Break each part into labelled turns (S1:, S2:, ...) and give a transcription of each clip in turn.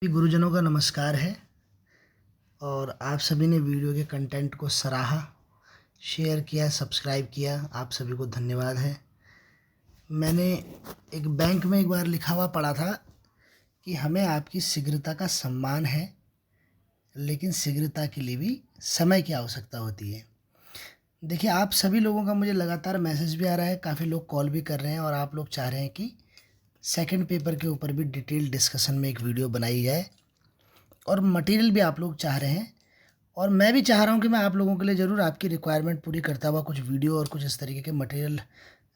S1: सभी गुरुजनों का नमस्कार है और आप सभी ने वीडियो के कंटेंट को सराहा, शेयर किया, सब्सक्राइब किया, आप सभी को धन्यवाद है। मैंने एक बैंक में एक बार लिखा हुआ पढ़ा था कि हमें आपकी शीघ्रता का सम्मान है, लेकिन शीघ्रता के लिए भी समय की आवश्यकता होती है। देखिए, आप सभी लोगों का मुझे लगातार मैसेज भी आ रहा है, काफ़ी लोग कॉल भी कर रहे हैं और आप लोग चाह रहे हैं कि सेकंड पेपर के ऊपर भी डिटेल डिस्कशन में एक वीडियो बनाई जाए और मटेरियल भी आप लोग चाह रहे हैं और मैं भी चाह रहा हूँ कि मैं आप लोगों के लिए ज़रूर आपकी रिक्वायरमेंट पूरी करता हुआ कुछ वीडियो और कुछ इस तरीके के मटेरियल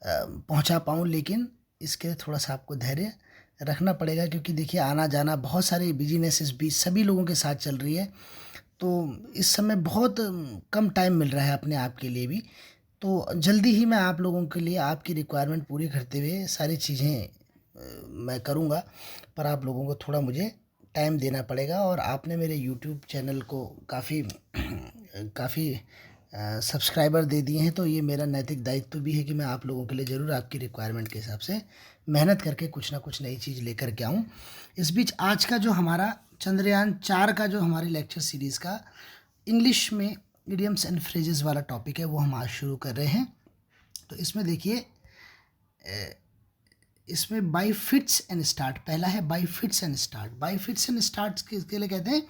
S1: पहुँचा पाऊँ, लेकिन इसके लिए थोड़ा सा आपको धैर्य रखना पड़ेगा, क्योंकि देखिए आना जाना बहुत सारे बिजीनेस इस बीच सभी लोगों के साथ चल रही है। तो इस समय बहुत कम टाइम मिल रहा है अपने आप के लिए भी। तो जल्दी ही मैं आप लोगों के लिए आपकी रिक्वायरमेंट पूरी करते हुए सारी चीज़ें मैं करूँगा, पर आप लोगों को थोड़ा मुझे टाइम देना पड़ेगा। और आपने मेरे यूट्यूब चैनल को काफ़ी काफ़ी सब्सक्राइबर दे दिए हैं, तो ये मेरा नैतिक दायित्व भी है कि मैं आप लोगों के लिए ज़रूर आपकी रिक्वायरमेंट के हिसाब से मेहनत करके कुछ ना कुछ नई चीज़ लेकर के आऊँ। इस बीच आज का जो हमारा चंद्रयान 4 का जो हमारी लेक्चर सीरीज़ का इंग्लिश में इडियम्स एंड फ्रेजेस वाला टॉपिक है, वो हम आज शुरू कर रहे हैं। तो इसमें देखिए, इसमें बाई फिट्स एंड स्टार्ट पहला है। By fits and start, by fits and start किसके लिए कहते हैं?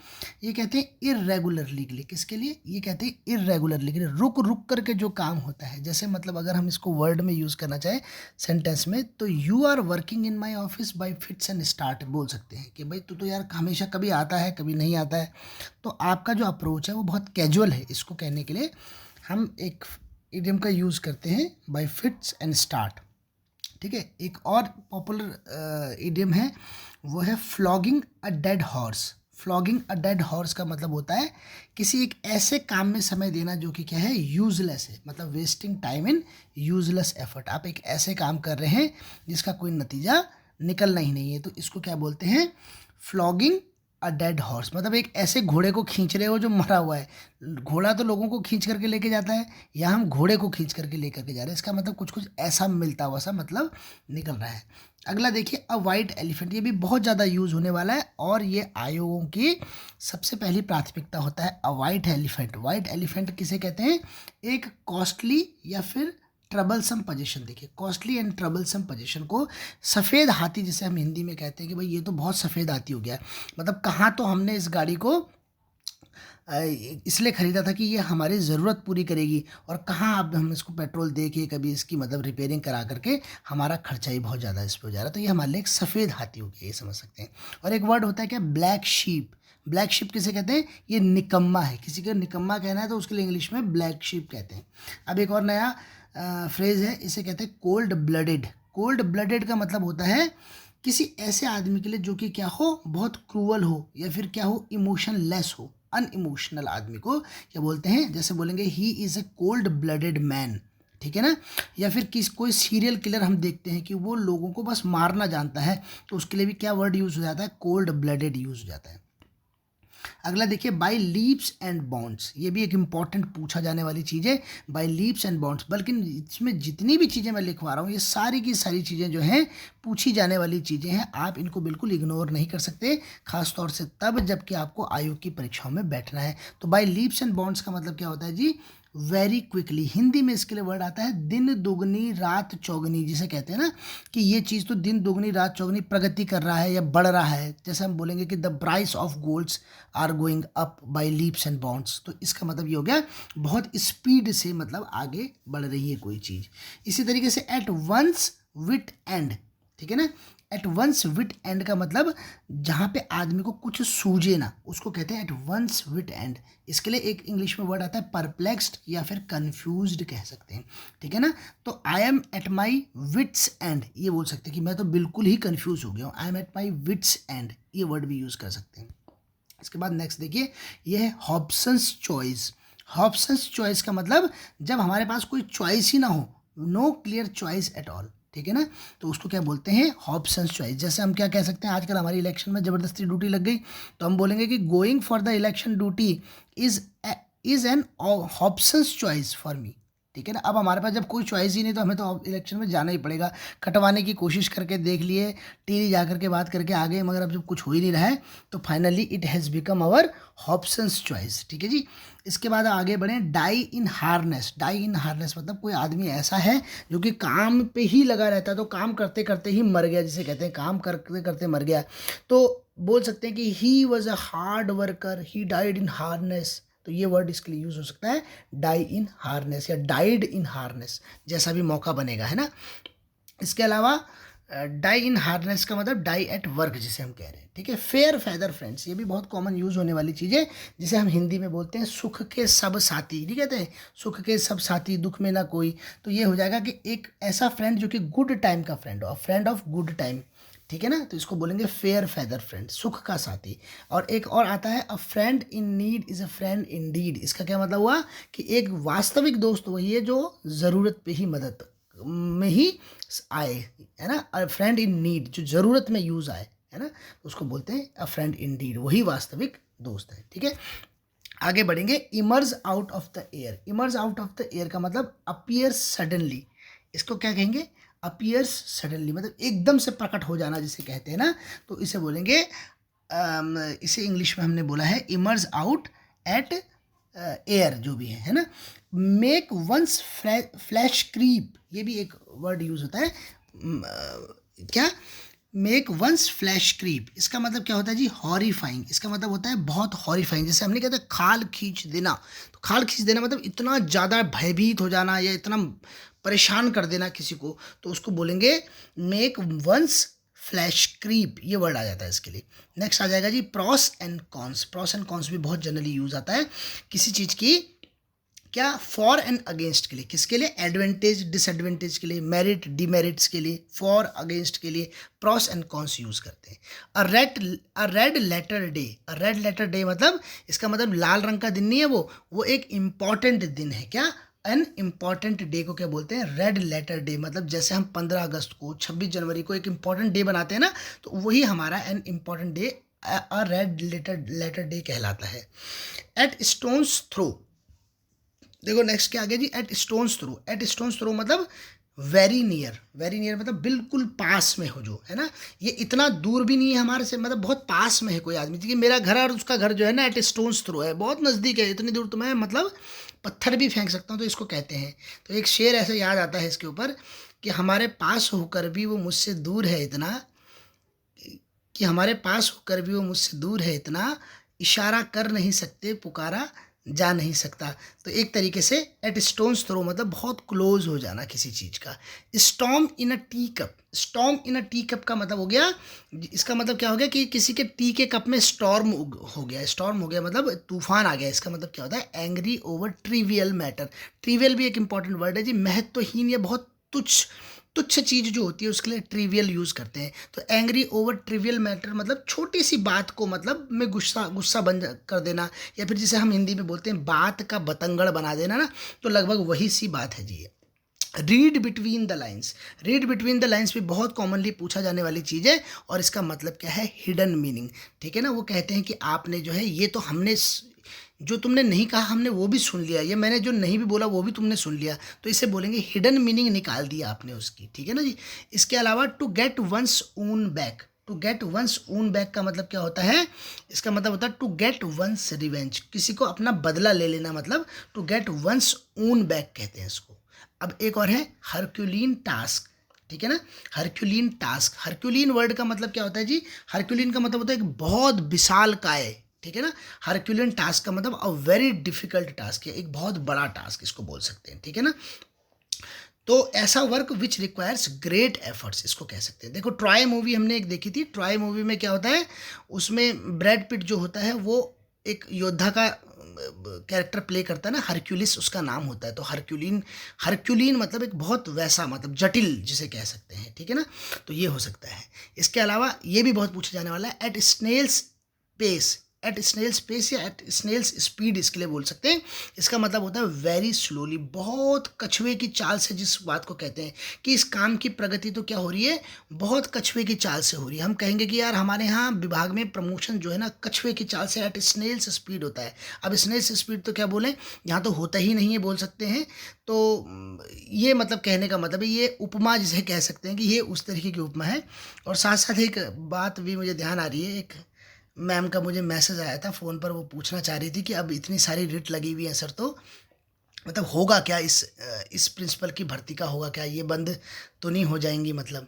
S1: ये कहते हैं इर्रेगुलरली के लिए। किसके लिए? ये कहते हैं इर्रेगुलरली के लिए, रुक रुक करके जो काम होता है। जैसे मतलब अगर हम इसको वर्ड में यूज़ करना चाहें सेंटेंस में, तो you are working in my office by fits and start बोल सकते हैं कि भाई तू तो यार हमेशा कभी आता है कभी नहीं आता है। तो आपका जो अप्रोच है वो बहुत कैजुअल है। इसको कहने के लिए हम एक इडियम का यूज़ करते हैं, बाई फिट्स एंड स्टार्ट। ठीक है। एक और पॉपुलर इडियम है, वो है flogging a dead horse. Flogging a dead horse का मतलब होता है किसी एक ऐसे काम में समय देना जो कि क्या है, यूजलेस है, मतलब wasting time in useless effort. आप एक ऐसे काम कर रहे हैं जिसका कोई नतीजा निकलना ही नहीं है, तो इसको क्या बोलते हैं? Flogging a dead horse. मतलब एक ऐसे घोड़े को खींच रहे हो जो मरा हुआ है। घोड़ा तो लोगों को खींच करके लेके जाता है, या हम घोड़े को खींच करके लेकर के जा रहे हैं। इसका मतलब कुछ कुछ ऐसा मिलता हुआ सा मतलब निकल रहा है। अगला देखिए, अ वाइट एलिफेंट। ये भी बहुत ज़्यादा यूज़ होने वाला है और ये आयोगों की सबसे पहली प्राथमिकता होता है। अ वाइट एलिफेंट, वाइट एलिफेंट किसे कहते हैं? एक कॉस्टली या फिर ट्रबलसम पोजीशन। देखिए, कॉस्टली एंड ट्रबलसम पोजीशन को सफ़ेद हाथी जिसे हम हिंदी में कहते हैं कि भाई ये तो बहुत सफ़ेद हाथी हो गया। मतलब कहाँ तो हमने इस गाड़ी को इसलिए ख़रीदा था कि ये हमारी ज़रूरत पूरी करेगी, और कहाँ अब हम इसको पेट्रोल दे के कभी इसकी मतलब रिपेयरिंग करा करके हमारा खर्चा ही बहुत ज़्यादा इस पर हो जा रहा है। तो ये हमारे लिए एक सफ़ेद हाथी हो गया, ये समझ सकते हैं। और एक वर्ड होता है क्या? Black sheep. ब्लैक शीप किसे कहते हैं? ये निकम्मा है। किसी को निकम्मा कहना है तो उसके लिए इंग्लिश में ब्लैक शीप कहते हैं। अब एक और नया फ्रेज़ है, इसे कहते हैं कोल्ड ब्लडेड। कोल्ड ब्लडेड का मतलब होता है किसी ऐसे आदमी के लिए जो कि क्या हो, बहुत क्रूअल हो, या फिर क्या हो, इमोशनलेस हो, अनइमोशनल आदमी को क्या बोलते हैं? जैसे बोलेंगे he is a cold blooded man. ठीक है ना। या फिर कोई सीरियल किलर हम देखते हैं कि वो लोगों को बस मारना जानता है, तो उसके लिए भी क्या वर्ड यूज़ हो जाता है? कोल्ड ब्लडेड यूज़ हो जाता है। अगला देखिए, बाई लीप्स एंड बाउंड्स। ये भी एक इंपॉर्टेंट पूछा जाने वाली चीज़ है, बाई लीप्स एंड बाउंड्स। बल्कि इसमें जितनी भी चीज़ें मैं लिखवा रहा हूँ, ये सारी की सारी चीज़ें जो हैं पूछी जाने वाली चीज़ें हैं। आप इनको बिल्कुल इग्नोर नहीं कर सकते, खासतौर से तब जबकि आपको आयोग की परीक्षाओं में बैठना है। तो बाई लीप्स एंड बाउंड्स का मतलब क्या होता है जी? Very quickly. हिंदी में इसके लिए वर्ड आता है दिन दुगनी रात चौगनी, जिसे कहते हैं ना कि ये चीज़ तो दिन दुगनी रात चौगनी प्रगति कर रहा है या बढ़ रहा है। जैसे हम बोलेंगे कि the price of golds are going up by leaps and bounds, तो इसका मतलब ये हो गया बहुत स्पीड से मतलब आगे बढ़ रही है कोई चीज़। इसी तरीके से एट वंस विट एंड। ठीक है ना। एट वंस विट एंड का मतलब जहाँ पे आदमी को कुछ सूझे ना, उसको कहते हैं एट वंस विट एंड। इसके लिए एक इंग्लिश में वर्ड आता है परप्लेक्स्ड या फिर कंफ्यूज्ड कह सकते हैं। ठीक है ना। तो I am at my wits end, ये बोल सकते हैं कि मैं तो बिल्कुल ही कंफ्यूज हो गया हूँ। I am at my wits end, ये वर्ड भी यूज़ कर सकते हैं। इसके बाद नेक्स्ट देखिए, ये है हॉब्सन्स चॉइस। हॉब्सन्स चॉइस का मतलब जब हमारे पास कोई चॉइस ही ना हो, no clear choice at all. ठीक है ना। तो उसको क्या बोलते हैं? Hobson's choice. जैसे हम क्या कह सकते हैं, आजकल हमारी इलेक्शन में ज़बरदस्ती ड्यूटी लग गई, तो हम बोलेंगे कि going for the election duty is an Hobson's choice for me. ठीक है ना। अब हमारे पास जब कोई चॉइस ही नहीं तो हमें तो इलेक्शन में जाना ही पड़ेगा। कटवाने की कोशिश करके देख लिए, टीवी जा करके बात करके आ गए, मगर अब जब कुछ हो ही नहीं रहा है तो finally it has become our Hobson's choice. ठीक है जी। इसके बाद आगे बढ़ें, die in harness. Die in harness मतलब कोई आदमी ऐसा है जो कि काम पे ही लगा रहता है, तो काम करते करते ही मर गया, जिसे कहते हैं काम करते करते मर गया। तो बोल सकते हैं कि he was a hard worker, he died in harness. तो ये वर्ड इसके लिए यूज़ हो सकता है, डाई इन हार्नेस या डाइड इन हार्नेस, जैसा भी मौका बनेगा, है ना। इसके अलावा डाई इन हार्नेस का मतलब डाई एट वर्क जिसे हम कह रहे हैं। ठीक है। फेयर फेदर फ्रेंड्स, ये भी बहुत कॉमन यूज़ होने वाली चीज़ है, जिसे हम हिंदी में बोलते हैं सुख के सब साथी। नहीं कहते हैं सुख के सब साथी दुख में ना कोई। तो ये हो जाएगा कि एक ऐसा फ्रेंड जो कि गुड टाइम का फ्रेंड हो, फ्रेंड ऑफ गुड टाइम। ठीक है ना। तो इसको बोलेंगे फेयर फेदर फ्रेंड, सुख का साथी। और एक और आता है, a friend in need is a friend indeed. इसका क्या मतलब हुआ कि एक वास्तविक दोस्त वही है जो ज़रूरत पे ही मदद में ही आए, है ना। अ फ्रेंड इन नीड, जो ज़रूरत में यूज़ आए, है ना, तो उसको बोलते हैं अ फ्रेंड इन डीड, वही वास्तविक दोस्त है। ठीक है। आगे बढ़ेंगे, emerge out of the air. Emerge out of the air का मतलब अपीयर सडनली। इसको क्या कहेंगे, अपीयर्स सडनली, मतलब एकदम से प्रकट हो जाना जिसे कहते हैं ना। तो इसे बोलेंगे इसे इंग्लिश में हमने बोला है इमर्ज आउट एट एयर, जो भी है ना। मेक वंस फ्लैश क्रीप, ये भी एक वर्ड यूज होता है। क्या, मेक वंस फ्लैश क्रीप, इसका मतलब क्या होता है जी, हॉरीफाइंग। इसका मतलब होता है बहुत हॉरीफाइंग। जैसे हमने कहते हैं खाल खींच देना, तो खाल खींच देना मतलब इतना ज़्यादा भयभीत हो जाना या इतना परेशान कर देना किसी को, तो उसको बोलेंगे मेक वंस फ्लैश क्रीप, ये वर्ड आ जाता है इसके लिए। नेक्स्ट आ जाएगा जी pros and cons. Pros and cons भी बहुत जनरली यूज आता है किसी चीज़ की, क्या, फॉर एंड अगेंस्ट के लिए। किसके लिए, एडवांटेज डिसएडवांटेज के लिए, मेरिट डिमेरिट्स के लिए, फॉर अगेंस्ट के लिए प्रॉस एंड कॉन्स यूज करते हैं। अ red letter day. A red letter day मतलब इसका मतलब लाल रंग का दिन नहीं है, वो एक इम्पॉर्टेंट दिन है। क्या, एन इम्पॉर्टेंट डे को क्या बोलते हैं, रेड लेटर डे। मतलब जैसे हम 15 अगस्त को, 26 जनवरी को एक इम्पॉर्टेंट डे बनाते हैं ना, तो वही हमारा an important day a red letter day कहलाता है। एट स्टोन्स थ्रो, देखो नेक्स्ट क्या आ गया जी, at stone's throw. At stone's throw मतलब वेरी नियर। वेरी नियर मतलब बिल्कुल पास में हो, जो है ना, ये इतना दूर भी नहीं है हमारे से, मतलब बहुत पास में है कोई आदमी। कि मेरा घर और उसका घर जो है ना एट स्टोन्स थ्रो है, बहुत नज़दीक है, इतनी दूर तो मैं मतलब पत्थर भी फेंक सकता हूँ, तो इसको कहते हैं। तो एक शेर ऐसे याद आता है इसके ऊपर कि हमारे पास होकर भी वो मुझसे दूर है इतना, कि हमारे पास होकर भी वो मुझसे दूर है इतना, इशारा कर नहीं सकते पुकारा जा नहीं सकता। तो एक तरीके से एट स्टोन्स थ्रो मतलब बहुत क्लोज हो जाना किसी चीज़ का। स्टॉर्म इन अ टी कप। स्टॉर्म इन अ टी कप का मतलब हो गया, इसका मतलब क्या हो गया कि किसी के टी के कप में स्टॉर्म हो गया। स्टॉर्म हो गया मतलब तूफान आ गया। इसका मतलब क्या होता है, angry over trivial matter. Trivial भी एक इंपॉर्टेंट वर्ड है जी, महत्वहीन या बहुत तुच्छ तुच्छ चीज़ जो होती है उसके लिए ट्रिवियल यूज़ करते हैं। तो एंग्री ओवर ट्रिवियल मैटर मतलब छोटी सी बात को मतलब में गुस्सा कर देना, या फिर जिसे हम हिंदी में बोलते हैं बात का बतंगड़ बना देना ना, तो लगभग वही सी बात है जी ये। Read between the lines. Read between the lines भी बहुत कॉमनली पूछा जाने वाली चीज़ है, और इसका मतलब क्या है, हिडन मीनिंग। ठीक है ना। वो कहते हैं कि आपने जो है ये तो हमने जो तुमने नहीं कहा हमने वो भी सुन लिया, या मैंने जो नहीं भी बोला वो भी तुमने सुन लिया, तो इसे बोलेंगे हिडन मीनिंग निकाल दिया आपने उसकी। ठीक है ना जी। इसके अलावा to get one's own back. To get one's own back का मतलब क्या होता है, इसका मतलब होता है टू गेट वंस रिवेंज, किसी को अपना बदला ले लेना, मतलब to get one's own back कहते हैं इसको। अब एक और है हरक्यूलिन टास्क। ठीक है ना। हरक्यूलिन टास्क, हरक्यूलिन वर्ड का मतलब क्या होता है जी, हरक्यूलिन का मतलब होता है एक बहुत विशाल काय। ठीक है ना। हरक्यूलिन टास्क का मतलब अ वेरी डिफिकल्ट टास्क है, एक बहुत बड़ा टास्क इसको बोल सकते हैं। ठीक है ना। तो ऐसा work which requires great efforts इसको कह सकते हैं। देखो ट्रॉय मूवी हमने एक देखी थी, ट्रॉय मूवी में क्या होता है, उसमें ब्रैड पिट जो होता है वो एक योद्धा का कैरेक्टर प्ले करता है ना, हरक्यूलिस उसका नाम होता है। तो हरक्यूलिन मतलब एक बहुत वैसा, मतलब जटिल जिसे कह सकते हैं। ठीक है ना। तो ये हो सकता है। इसके अलावा ये भी बहुत पूछा जाने वाला है, at snail's pace. At snail's pace या एट स्नेल्स स्पीड इसके लिए बोल सकते हैं। इसका मतलब होता है वेरी स्लोली, बहुत कछुए की चाल से, जिस बात को कहते हैं कि इस काम की प्रगति तो क्या हो रही है, बहुत कछुए की चाल से हो रही है। हम कहेंगे कि यार हमारे यहाँ विभाग में प्रमोशन जो है ना कछुए की चाल से एट स्नेल्स स्पीड होता है। अब स्नेल्स स्पीड तो क्या बोलें, यहाँ तो होता ही नहीं है बोल सकते हैं। तो ये मतलब कहने का मतलब है, ये उपमा जिसे कह सकते हैं कि ये उस तरीके की उपमा है। और साथ साथ एक बात भी मुझे ध्यान आ रही है, एक मैम का मुझे मैसेज आया था फ़ोन पर, वो पूछना चाह रही थी कि अब इतनी सारी रिट लगी हुई है सर, तो मतलब होगा क्या, इस प्रिंसिपल की भर्ती का होगा क्या, ये बंद तो नहीं हो जाएंगी मतलब।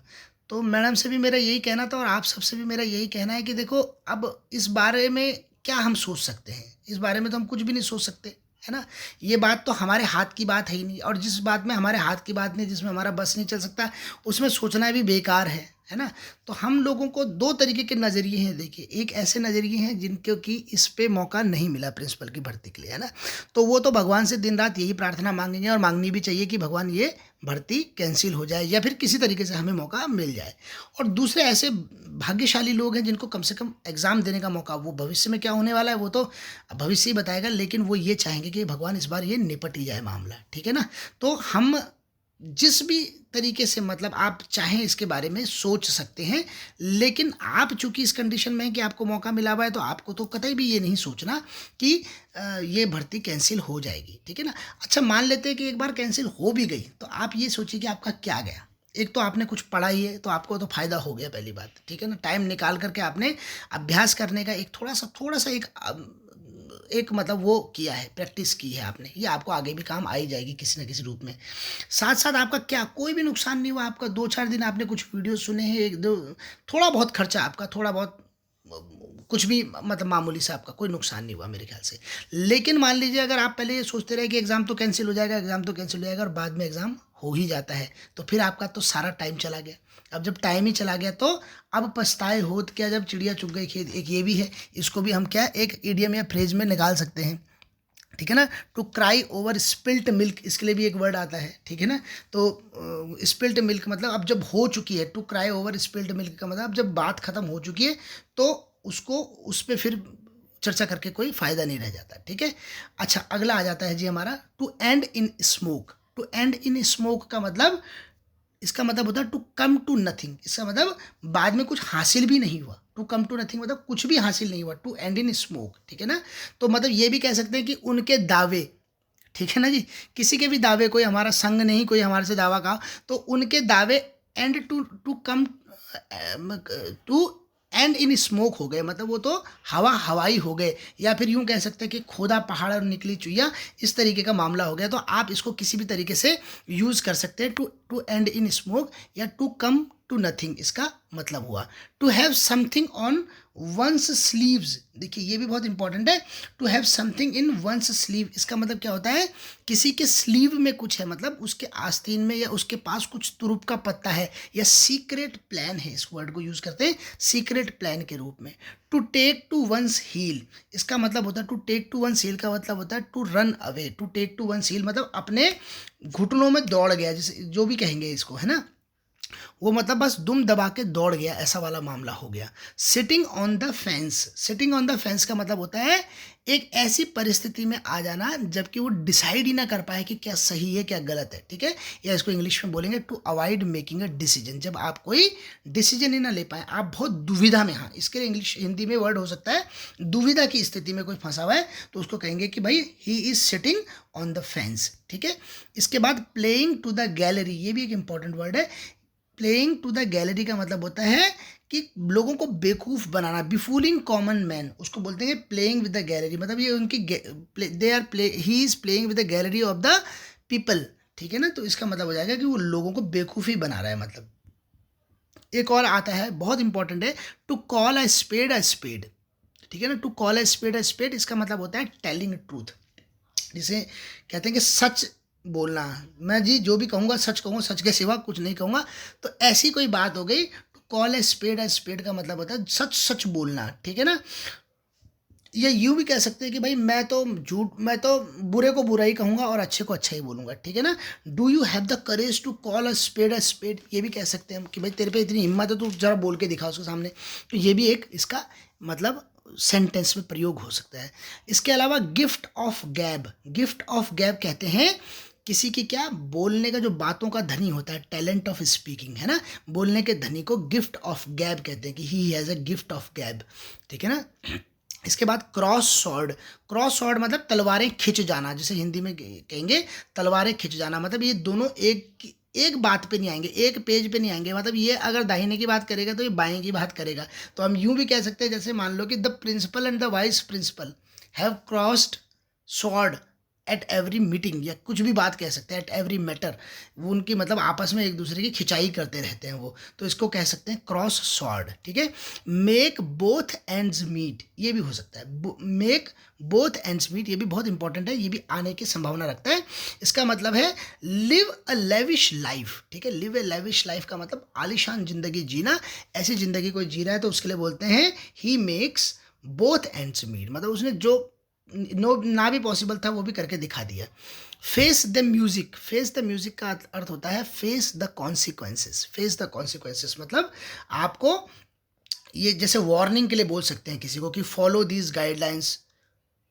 S1: तो मैडम से भी मेरा यही कहना था और आप सबसे भी मेरा यही कहना है कि देखो अब इस बारे में क्या हम सोच सकते हैं, इस बारे में तो हम कुछ भी नहीं सोच सकते, है ना। ये बात तो हमारे हाथ की बात है ही नहीं, और जिस बात में हमारे हाथ की बात नहीं, जिसमें हमारा बस नहीं चल सकता, उसमें सोचना भी बेकार है ना। तो हम लोगों को दो तरीके के नज़रिए हैं, देखिए एक ऐसे नज़रिए हैं जिनको कि इस पे मौका नहीं मिला प्रिंसिपल की भर्ती के लिए, है ना, तो वो तो भगवान से दिन रात यही प्रार्थना मांगेंगे और मांगनी भी चाहिए कि भगवान ये भर्ती कैंसिल हो जाए या फिर किसी तरीके से हमें मौका मिल जाए। और दूसरे ऐसे भाग्यशाली लोग हैं जिनको कम से कम एग्ज़ाम देने का मौका, वो भविष्य में क्या होने वाला है वो तो भविष्य ही बताएगा, लेकिन वो ये चाहेंगे कि भगवान इस बार ये निपट ही जाए मामला, ठीक है ना। तो हम जिस भी तरीके से मतलब आप चाहें इसके बारे में सोच सकते हैं, लेकिन आप चूंकि इस कंडीशन में हैं कि आपको मौका मिला हुआ है, तो आपको तो कतई भी ये नहीं सोचना कि ये भर्ती कैंसिल हो जाएगी, ठीक है ना। अच्छा मान लेते हैं कि एक बार कैंसिल हो भी गई, तो आप ये सोचिए कि आपका क्या गया। एक तो आपने कुछ पढ़ा ही है तो आपको तो फ़ायदा हो गया पहली बात, ठीक है ना। टाइम निकाल करके आपने अभ्यास करने का एक थोड़ा सा एक मतलब वो किया है, प्रैक्टिस की है आपने, ये आपको आगे भी काम आ ही जाएगी किसी न किसी रूप में। साथ साथ आपका क्या कोई भी नुकसान नहीं हुआ, आपका 2-4 दिन आपने कुछ वीडियो सुने हैं, एक दो थोड़ा बहुत खर्चा आपका, थोड़ा बहुत कुछ भी मतलब मामूली सा, आपका कोई नुकसान नहीं हुआ मेरे ख्याल से। लेकिन मान लीजिए अगर आप पहले ये सोचते रहे कि एग्ज़ाम तो कैंसिल हो जाएगा, एग्ज़ाम तो कैंसिल हो जाएगा, और बाद में एग्ज़ाम हो ही जाता है, तो फिर आपका तो सारा टाइम चला गया। अब जब टाइम ही चला गया तो अब पछताए होत क्या जब चिड़िया चुग गई खेत, एक ये भी है, इसको भी हम क्या एक इडियम या फ्रेज में निकाल सकते हैं, ठीक है ना। To cry over spilt milk, इसके लिए भी एक वर्ड आता है, ठीक है ना। तो स्पिल्ट मिल्क मतलब अब जब हो चुकी है, to cry over spilt milk का मतलब अब जब बात ख़त्म हो चुकी है तो उसको उस पर फिर चर्चा करके कोई फ़ायदा नहीं रह जाता, ठीक है। अच्छा अगला आ जाता है जी हमारा to end in smoke. To end in smoke का मतलब, इसका मतलब होता है टू कम टू नथिंग, इसका मतलब बाद में कुछ हासिल भी नहीं हुआ। टू कम टू नथिंग मतलब कुछ भी हासिल नहीं हुआ, टू एंड इन स्मोक, ठीक है ना। तो मतलब ये भी कह सकते हैं कि उनके दावे, ठीक है ना जी, किसी के भी दावे, कोई हमारा संग नहीं, कोई हमारे से दावा का, तो उनके दावे and to come to end in smoke हो गए, मतलब वो तो हवाई हो गए, या फिर यूं कह सकते हैं कि खोदा पहाड़ और निकली चुईया, इस तरीके का मामला हो गया। तो आप इसको किसी भी तरीके से यूज़ कर सकते हैं, टू एंड इन स्मोक या टू कम टू नथिंग, इसका मतलब हुआ। To have something on one's sleeves, देखिए ये भी बहुत इंपॉर्टेंट है, to have something in one's sleeve, इसका मतलब क्या होता है, किसी के स्लीव में कुछ है, मतलब उसके आस्तीन में या उसके पास कुछ तुरुप का पत्ता है, या सीक्रेट प्लान है, इस वर्ड को यूज़ करते हैं सीक्रेट प्लान के रूप में। To take to one's heel, इसका मतलब होता है to take to one's heel का मतलब होता है to run away. To take to one's heel मतलब अपने घुटनों में दौड़ गया, जैसे जो भी कहेंगे इसको, है ना, वो मतलब बस दुम दबा के दौड़ गया, ऐसा वाला मामला हो गया। Sitting on the fence, sitting on the fence का मतलब होता है एक ऐसी परिस्थिति में आ जाना जबकि वो डिसाइड ही ना कर पाए कि क्या सही है क्या गलत है, ठीक है। या इसको इंग्लिश में बोलेंगे to avoid making a decision, जब आप कोई डिसीजन ही ना ले पाए, आप बहुत दुविधा में, हाँ इसके लिए इंग्लिश हिंदी में वर्ड हो सकता है, दुविधा की स्थिति में कोई फंसा हुआ है तो उसको कहेंगे कि भाई he is sitting on the fence, ठीक है। इसके बाद प्लेइंग टू द गैलरी, ये भी एक इंपॉर्टेंट वर्ड है। प्लेइंग टू द गैलरी का मतलब होता है कि लोगों को बेवकूफ़ बनाना, बिफूलिंग कॉमन मैन, उसको बोलते हैं प्लेइंग विद द गैलरी, मतलब ये उनकी he is playing with the gallery of the people, ठीक है ना। तो इसका मतलब हो जाएगा कि वो लोगों को बेवकूफ़ी बना रहा है, मतलब। एक और आता है बहुत इंपॉर्टेंट है, टू कॉल अ स्पेड, ठीक है ना। टू कॉल अ स्पेड, इसका मतलब होता है टेलिंग ट्रूथ, जिसे कहते हैं कि सच बोलना, मैं जी जो भी कहूँगा सच कहूँगा, सच के सिवा कुछ नहीं कहूँगा। तो ऐसी कोई बात हो गई, टू कॉल ए स्पेड का मतलब होता है सच बोलना, ठीक है ना। ये यूँ भी कह सकते हैं कि भाई मैं तो बुरे को बुरा ही कहूँगा और अच्छे को अच्छा ही बोलूँगा, ठीक है ना। Do you have the courage to call a spade, ये भी कह सकते हैं हम कि भाई तेरे पे इतनी हिम्मत है, तू जरा बोल के दिखा उसके सामने। तो ये भी एक इसका मतलब सेंटेंस में प्रयोग हो सकता है। इसके अलावा गिफ्ट ऑफ गैब, गिफ्ट ऑफ गैब कहते हैं किसी की क्या बोलने का जो बातों का धनी होता है, टैलेंट ऑफ स्पीकिंग है ना, बोलने के धनी को गिफ्ट ऑफ गैब कहते हैं कि he has a gift of गैब, ठीक है ना। इसके बाद क्रॉस स्वॉर्ड, क्रॉस स्वॉर्ड मतलब तलवारें खिंच जाना, जैसे हिंदी में कहेंगे तलवारें खिंच जाना, मतलब ये दोनों एक बात पे नहीं आएंगे, एक पेज पे नहीं आएंगे, मतलब ये अगर दाहिने की बात करेगा तो ये बाएं की बात करेगा। तो हम यूं भी कह सकते हैं, जैसे मान लो कि the principal and the vice principal have crossed sword at every meeting, या कुछ भी बात कह सकते हैं, एट एवरी मैटर, वो उनकी मतलब आपस में एक दूसरे की खिंचाई करते रहते हैं वो, तो इसको कह सकते हैं क्रॉस स्वॉर्ड, ठीक है। मेक बोथ एंड्स मीट, ये भी हो सकता है, मेक बोथ एंड्स मीट, ये भी बहुत इंपॉर्टेंट है, ये भी आने की संभावना रखता है। इसका मतलब है लिव अ लेविश लाइफ, ठीक है। लिव ए लेविश लाइफ का मतलब आलिशान जिंदगी जीना, ऐसी जिंदगी कोई जी रहा है तो उसके लिए बोलते हैं he makes both ends meet, मतलब उसने जो नो ना भी पॉसिबल था वो भी करके दिखा दिया। Face the music, face the music का अर्थ होता है face the consequences, face the consequences मतलब आपको ये जैसे वार्निंग के लिए बोल सकते हैं किसी को कि follow these guidelines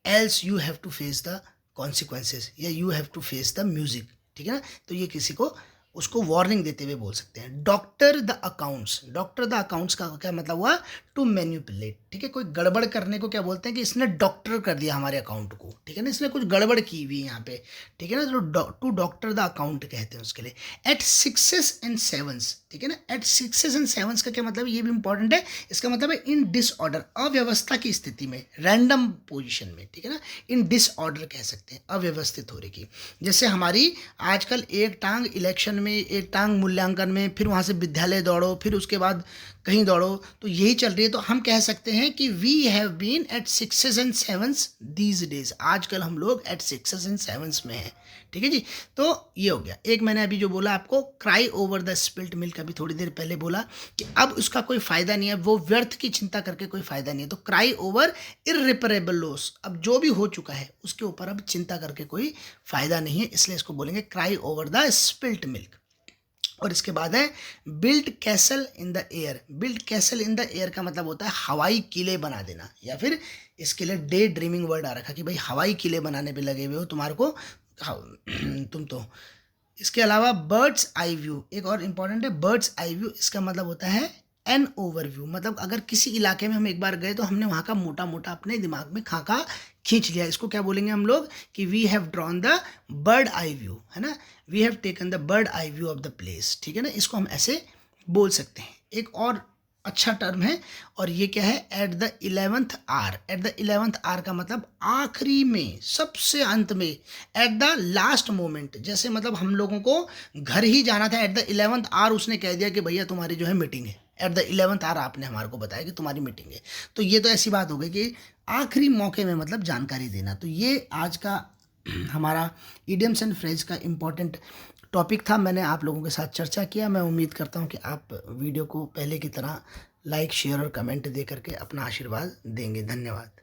S1: else you have to face the consequences, या you have to face the music, ठीक है ना। तो ये किसी को उसको वार्निंग देते हुए बोल सकते हैं। Doctor the accounts, doctor the accounts का क्या मतलब हुआ, टू मैन्युपुलेट, ठीक है। कोई गड़बड़ करने को क्या बोलते हैं कि इसने डॉक्टर कर दिया हमारे अकाउंट को, ठीक है ना, इसने कुछ गड़बड़ की हुई है यहाँ पे, ठीक है ना, तो टू डॉक्टर द अकाउंट कहते हैं उसके लिए। एट सिक्सेस एंड सेवंस, ठीक है ना, एट सिक्सेस एंड सेवंस का क्या मतलब, ये भी इंपॉर्टेंट है। इसका मतलब है इन डिसऑर्डर, अव्यवस्था की स्थिति में, रैंडम पोजीशन में, ठीक है ना, इन डिसऑर्डर कह सकते हैं, अव्यवस्थित होने की। जैसे हमारी आजकल एक टांग इलेक्शन में, एक टांग मूल्यांकन में, फिर वहाँ से विद्यालय दौड़ो, फिर उसके बाद कहीं दौड़ो, तो यही चल रही है। तो हम कह सकते हैं कि we have been at sixes and sevens these days, आजकल हम लोग एट सिक्सेस एंड सेवंस में हैं, ठीक है जी। तो ये हो गया। एक मैंने अभी जो बोला आपको cry over the spilt milk, अभी थोड़ी देर पहले बोला कि अब उसका कोई फायदा नहीं है, वो व्यर्थ की चिंता करके कोई फायदा नहीं है। तो क्राई ओवर इर्रिपरेबल लॉस, अब जो भी हो चुका है उसके ऊपर अब चिंता करके कोई फायदा नहीं है, इसलिए इसको बोलेंगे cry over the spilt milk. और इसके बाद है build castle in the air, build castle in the air का मतलब होता है हवाई किले बना देना, या फिर इसके लिए डे ड्रीमिंग वर्ड आ रखा कि भाई हवाई किले बनाने पे लगे हुए हो तुम्हारे को तुम तो। इसके अलावा बर्ड्स आई व्यू, एक और इम्पॉर्टेंट है बर्ड्स आई व्यू, इसका मतलब होता है एन ओवरव्यू, मतलब अगर किसी इलाके में हम एक बार गए तो हमने वहाँ का मोटा मोटा अपने दिमाग में खाका खींच लिया, इसको क्या बोलेंगे हम लोग कि we have drawn the bird eye view, है ना, we have taken the bird eye view of the place, ठीक है ना, इसको हम ऐसे बोल सकते हैं। एक और अच्छा टर्म है और ये क्या है, at the 11th hour, at the 11th hour का मतलब आखिरी में, सबसे अंत में, एट द लास्ट मोमेंट, जैसे मतलब हम लोगों को घर ही जाना था, एट द 11th आवर उसने कह दिया कि भैया तुम्हारी जो है मीटिंग है, एट द 11th आवर आपने हमारे को बताया कि तुम्हारी मीटिंग है। तो ये तो ऐसी बात हो गई कि आखिरी मौके में मतलब जानकारी देना। तो ये आज का हमारा इडियम्स एंड फ्रेज का इम्पोर्टेंट टॉपिक था, मैंने आप लोगों के साथ चर्चा किया। मैं उम्मीद करता हूँ कि आप वीडियो को पहले की तरह लाइक शेयर और कमेंट दे करके अपना आशीर्वाद देंगे। धन्यवाद।